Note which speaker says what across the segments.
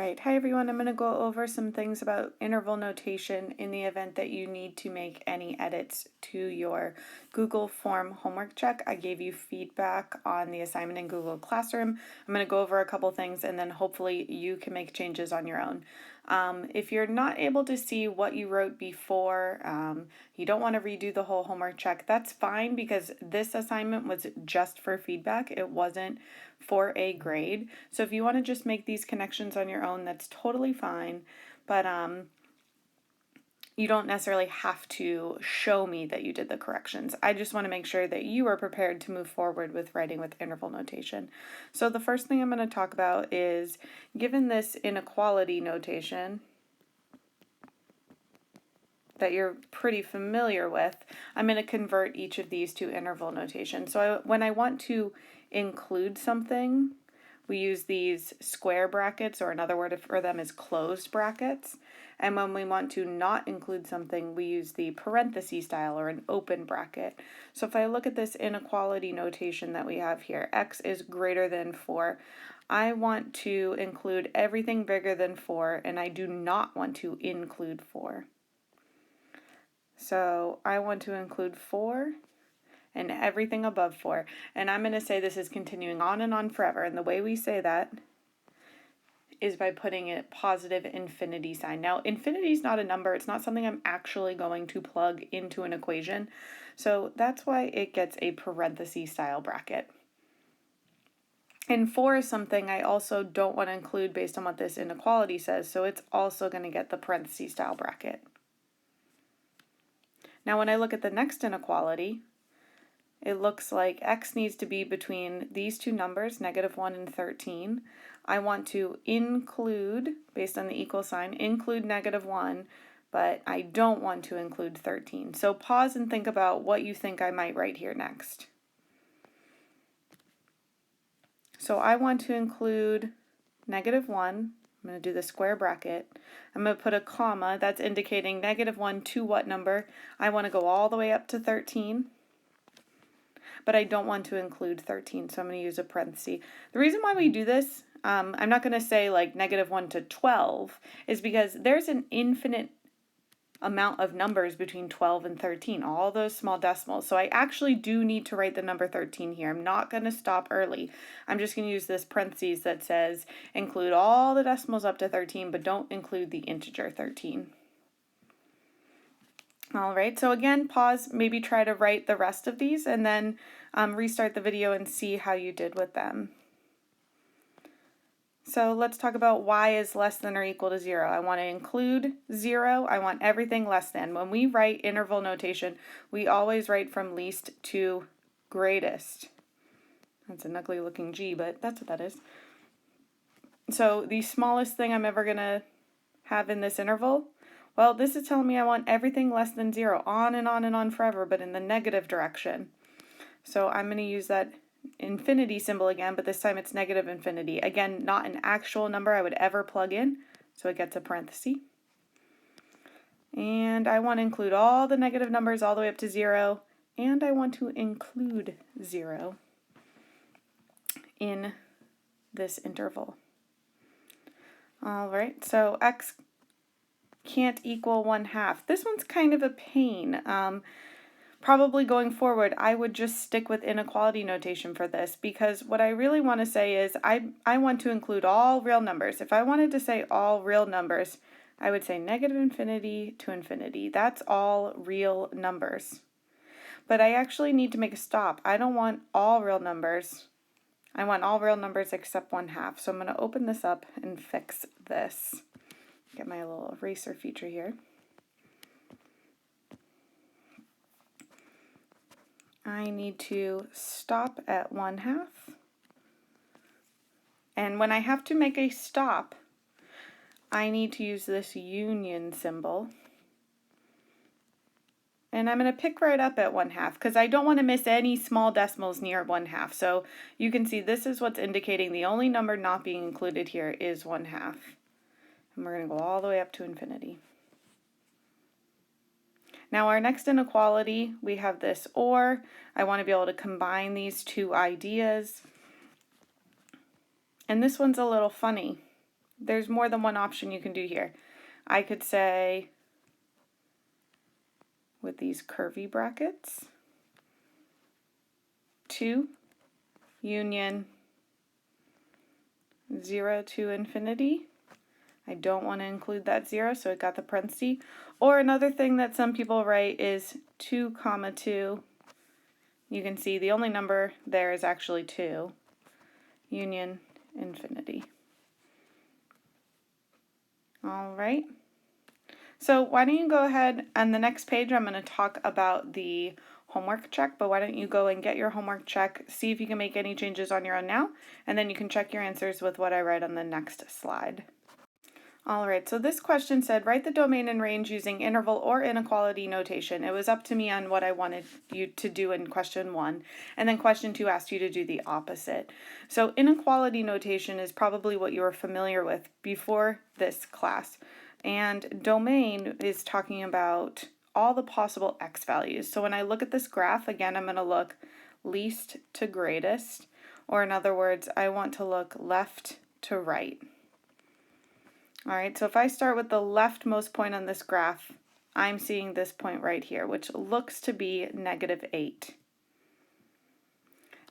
Speaker 1: Alright, hi everyone. I'm going to go over some things about interval notation in the event that you need to make any edits to your Google Form homework check. I gave you feedback on the assignment in Google Classroom. I'm going to go over a couple things and then hopefully you can make changes on your own. If you're not able to see what you wrote before, you don't want to redo the whole homework check, that's fine because this assignment was just for feedback. It wasn't for a grade. So if you want to just make these connections on your own, that's totally fine. But you don't necessarily have to show me that you did the corrections. I just want to make sure that you are prepared to move forward with writing with interval notation. So the first thing I'm going to talk about is, given this inequality notation that you're pretty familiar with, I'm going to convert each of these to interval notation. So when I want to include something, we use these square brackets, or another word for them is closed brackets. And when we want to not include something, we use the parenthesis style or an open bracket. So if I look at this inequality notation that we have here, x is greater than 4. I want to include everything bigger than 4, and I do not want to include 4. So I want to include 4 and everything above 4. And I'm going to say this is continuing on and on forever. And the way we say that is by putting a positive infinity sign. Now, infinity is not a number. It's not something I'm actually going to plug into an equation. So that's why it gets a parenthesis style bracket. And 4 is something I also don't want to include based on what this inequality says. So it's also going to get the parenthesis style bracket. Now, when I look at the next inequality, it looks like x needs to be between these two numbers, -1 and 13. I want to include, based on the equal sign, include -1, but I don't want to include 13. So pause and think about what you think I might write here next. So I want to include -1. I'm going to do the square bracket. I'm going to put a comma. That's indicating -1 to what number? I want to go all the way up to 13. But I don't want to include 13, so I'm going to use a parenthesis. The reason why we do this, I'm not going to say like -1 to 12, is because there's an infinite amount of numbers between 12 and 13, all those small decimals. So I actually do need to write the number 13 here. I'm not going to stop early. I'm just going to use this parentheses that says include all the decimals up to 13, but don't include the integer 13. All right, so again, pause, maybe try to write the rest of these and then restart the video and see how you did with them. So let's talk about y is less than or equal to 0. I want to include 0. I want everything less than. When we write interval notation, we always write from least to greatest. That's an ugly looking G, but that's what that is. So the smallest thing I'm ever going to have in this interval, well, this is telling me I want everything less than 0, on and on and on forever, but in the negative direction. So I'm going to use that infinity symbol again, but this time it's negative infinity. Again, not an actual number I would ever plug in, so it gets a parenthesis. And I want to include all the negative numbers all the way up to 0, and I want to include 0 in this interval. All right, so x can't equal 1/2. This one's kind of a pain. Probably going forward, I would just stick with inequality notation for this, because what I really want to say is I want to include all real numbers. If I wanted to say all real numbers, I would say negative infinity to infinity. That's all real numbers. But I actually need to make a stop. I don't want all real numbers. I want all real numbers except 1/2. So I'm going to open this up and fix this. Get my little eraser feature here. I need to stop at 1/2. And when I have to make a stop, I need to use this union symbol. And I'm going to pick right up at 1/2 because I don't want to miss any small decimals near 1/2. So you can see this is what's indicating the only number not being included here is 1/2. And we're going to go all the way up to infinity. Now our next inequality, we have this or. I want to be able to combine these two ideas. And this one's a little funny there's more than one option you can do here. I could say with these curvy brackets, 2 union 0 to infinity. I don't want to include that 0, so it got the parenthesis. Or another thing that some people write is 2 comma 2. You can see the only number there is actually 2. Union infinity. All right. So why don't you go ahead, on the next page I'm going to talk about the homework check, but why don't you go and get your homework check, see if you can make any changes on your own now, and then you can check your answers with what I write on the next slide. All right, so this question said, write the domain and range using interval or inequality notation. It was up to me on what I wanted you to do in question 1, and then question 2 asked you to do the opposite. So inequality notation is probably what you were familiar with before this class, and domain is talking about all the possible x values. So when I look at this graph, again, I'm going to look least to greatest, or in other words, I want to look left to right. All right, so if I start with the leftmost point on this graph, I'm seeing this point right here, which looks to be -8.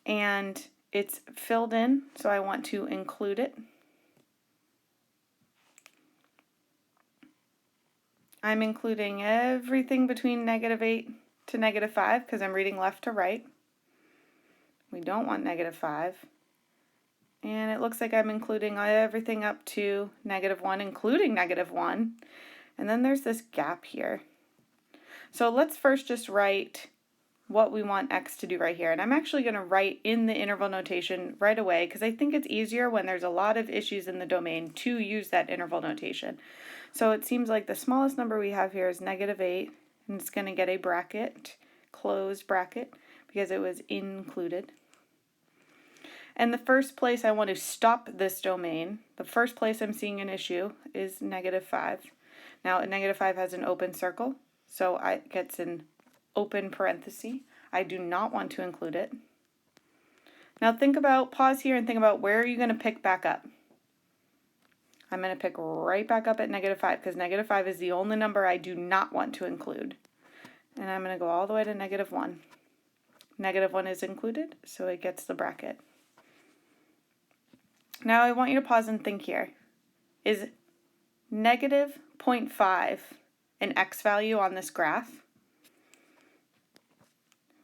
Speaker 1: And it's filled in, so I want to include it. I'm including everything between -8 to -5 because I'm reading left to right. We don't want -5. And it looks like I'm including everything up to -1, including -1. And then there's this gap here. So let's first just write what we want x to do right here. And I'm actually going to write in the interval notation right away because I think it's easier when there's a lot of issues in the domain to use that interval notation. So it seems like the smallest number we have here is -8, and it's going to get a bracket, closed bracket, because it was included. And the first place I want to stop this domain, the first place I'm seeing an issue is -5. Now a -5 has an open circle, so it gets an open parenthesis. I do not want to include it. Now pause here and think about where are you going to pick back up. I'm going to pick right back up at -5 because -5 is the only number I do not want to include. And I'm going to go all the way to -1. -1 is included, so it gets the bracket. Now I want you to pause and think here. Is -0.5 an x value on this graph?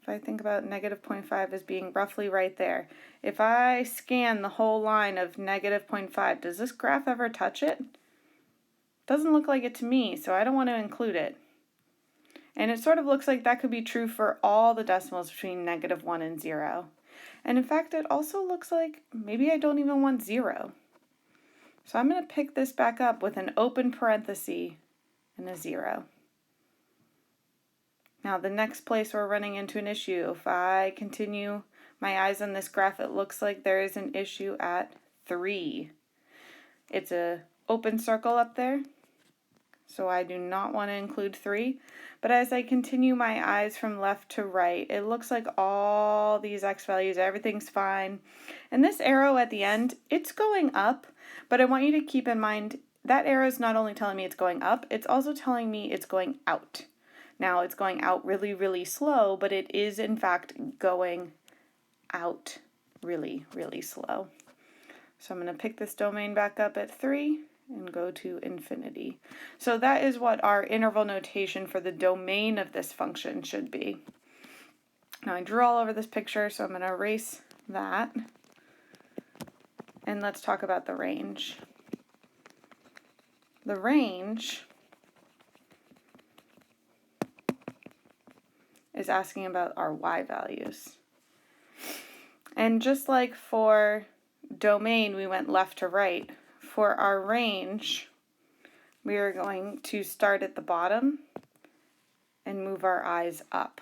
Speaker 1: If I think about -0.5 as being roughly right there, if I scan the whole line of -0.5, does this graph ever touch it? Doesn't look like it to me, so I don't want to include it. And it sort of looks like that could be true for all the decimals between -1 and 0. And in fact, it also looks like maybe I don't even want 0. So I'm going to pick this back up with an open parenthesis and a 0. Now the next place we're running into an issue, if I continue my eyes on this graph, it looks like there is an issue at 3. It's an open circle up there, so I do not want to include 3. But as I continue my eyes from left to right, it looks like all these x values, everything's fine. And this arrow at the end, it's going up, but I want you to keep in mind that arrow is not only telling me it's going up, it's also telling me it's going out. Now it's going out really, really slow, but it is in fact going out really, really slow. So I'm going to pick this domain back up at 3 and go to infinity. So that is what our interval notation for the domain of this function should be. Now I drew all over this picture, so I'm going to erase that. And let's talk about the range. The range is asking about our y values. And just like for domain, we went left to right. For our range, we are going to start at the bottom and move our eyes up.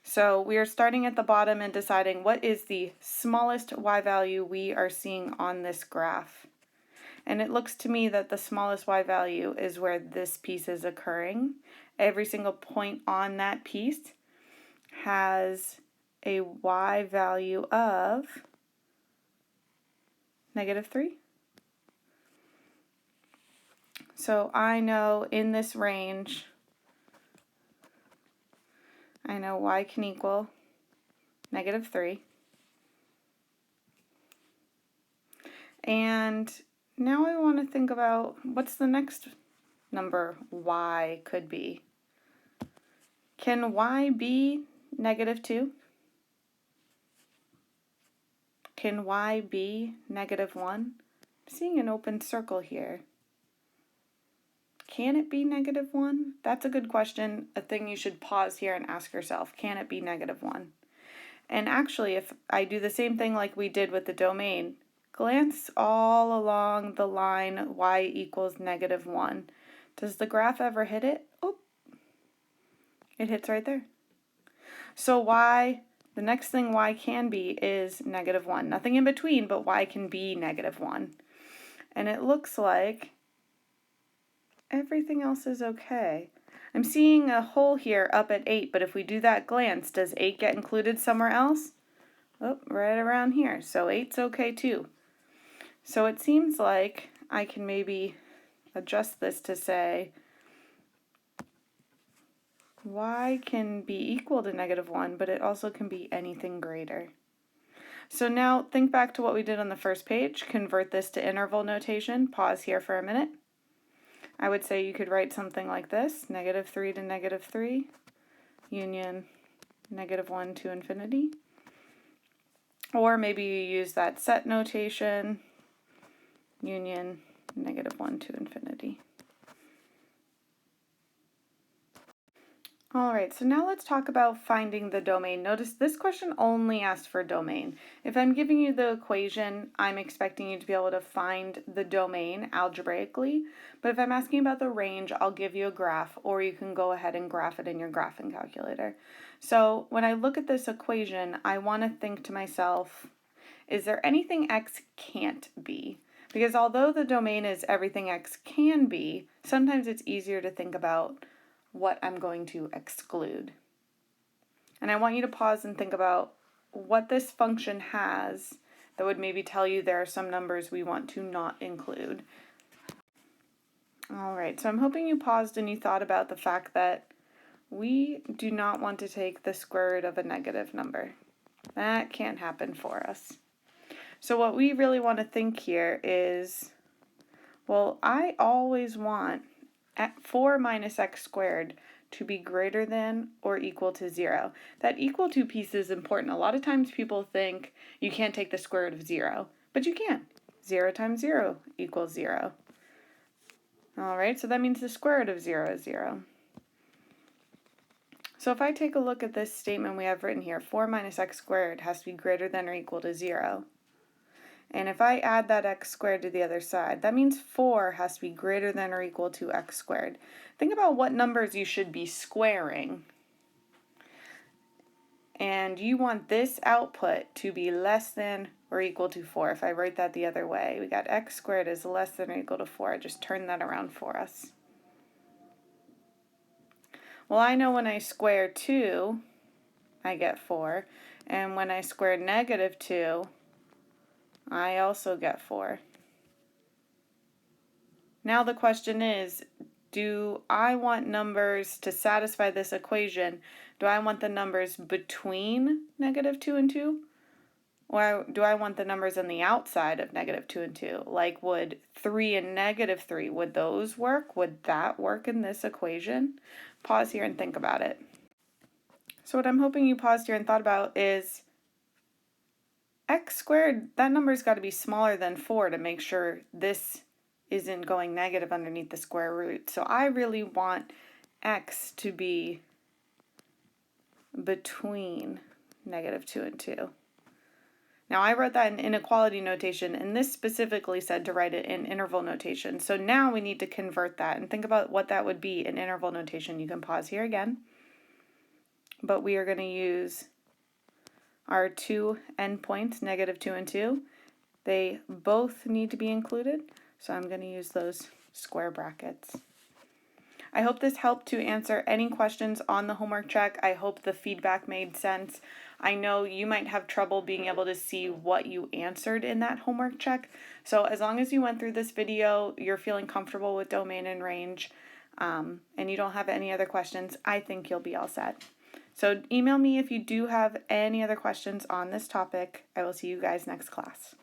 Speaker 1: So we are starting at the bottom and deciding what is the smallest y value we are seeing on this graph. And it looks to me that the smallest y value is where this piece is occurring. Every single point on that piece has a y value of -3. So I know in this range, I know y can equal -3. And now I want to think about what's the next number y could be. Can y be -2? Can y be -1? I'm seeing an open circle here. Can it be -1? That's a good question, a thing you should pause here and ask yourself. Can it be -1? And actually, if I do the same thing like we did with the domain, glance all along the line y equals -1. Does the graph ever hit it? Oh, it hits right there. So y, the next thing y can be is -1. Nothing in between, but y can be -1. And it looks like everything else is okay. I'm seeing a hole here up at 8, but if we do that glance, does 8 get included somewhere else? Oh, right around here. So 8's okay too. So it seems like I can maybe adjust this to say y can be equal to -1, but it also can be anything greater. So now think back to what we did on the first page. Convert this to interval notation. Pause here for a minute. I would say you could write something like this: -3 to -3, union -1 to infinity. Or maybe you use that set notation, union -1 to infinity. All right, so now let's talk about finding the domain. Notice this question only asked for domain. If I'm giving you the equation, I'm expecting you to be able to find the domain algebraically. But if I'm asking about the range, I'll give you a graph, or you can go ahead and graph it in your graphing calculator. So when I look at this equation, I want to think to myself, is there anything x can't be? Because although the domain is everything x can be, sometimes it's easier to think about what I'm going to exclude. And I want you to pause and think about what this function has that would maybe tell you there are some numbers we want to not include. All right, so I'm hoping you paused and you thought about the fact that we do not want to take the square root of a negative number. That can't happen for us. So what we really want to think here is, well, I always want 4 minus x squared to be greater than or equal to 0. That equal to piece is important. A lot of times people think you can't take the square root of 0, but you can. 0 times 0 equals 0. All right, so that means the square root of 0 is 0. So if I take a look at this statement we have written here, 4 minus x squared has to be greater than or equal to 0. And if I add that x squared to the other side, that means 4 has to be greater than or equal to x squared. Think about what numbers you should be squaring. And you want this output to be less than or equal to 4. If I write that the other way, we got x squared is less than or equal to 4. I just turned that around for us. Well, I know when I square 2, I get 4. And when I square -2, I also get 4. Now the question is, do I want numbers to satisfy this equation? Do I want the numbers between -2 and 2? Or do I want the numbers on the outside of -2 and 2? Like, would 3 and -3, would those work? Would that work in this equation? Pause here and think about it. So what I'm hoping you paused here and thought about is x squared, that number's got to be smaller than 4 to make sure this isn't going negative underneath the square root. So I really want x to be between -2 and 2. Now I wrote that in inequality notation, and this specifically said to write it in interval notation. So now we need to convert that and think about what that would be in interval notation. You can pause here again, but we are going to use our two endpoints, -2 and 2. They both need to be included, so I'm going to use those square brackets. I hope this helped to answer any questions on the homework check. I hope the feedback made sense. I know you might have trouble being able to see what you answered in that homework check. So as long as you went through this video, you're feeling comfortable with domain and range, and you don't have any other questions, I think you'll be all set. So email me if you do have any other questions on this topic. I will see you guys next class.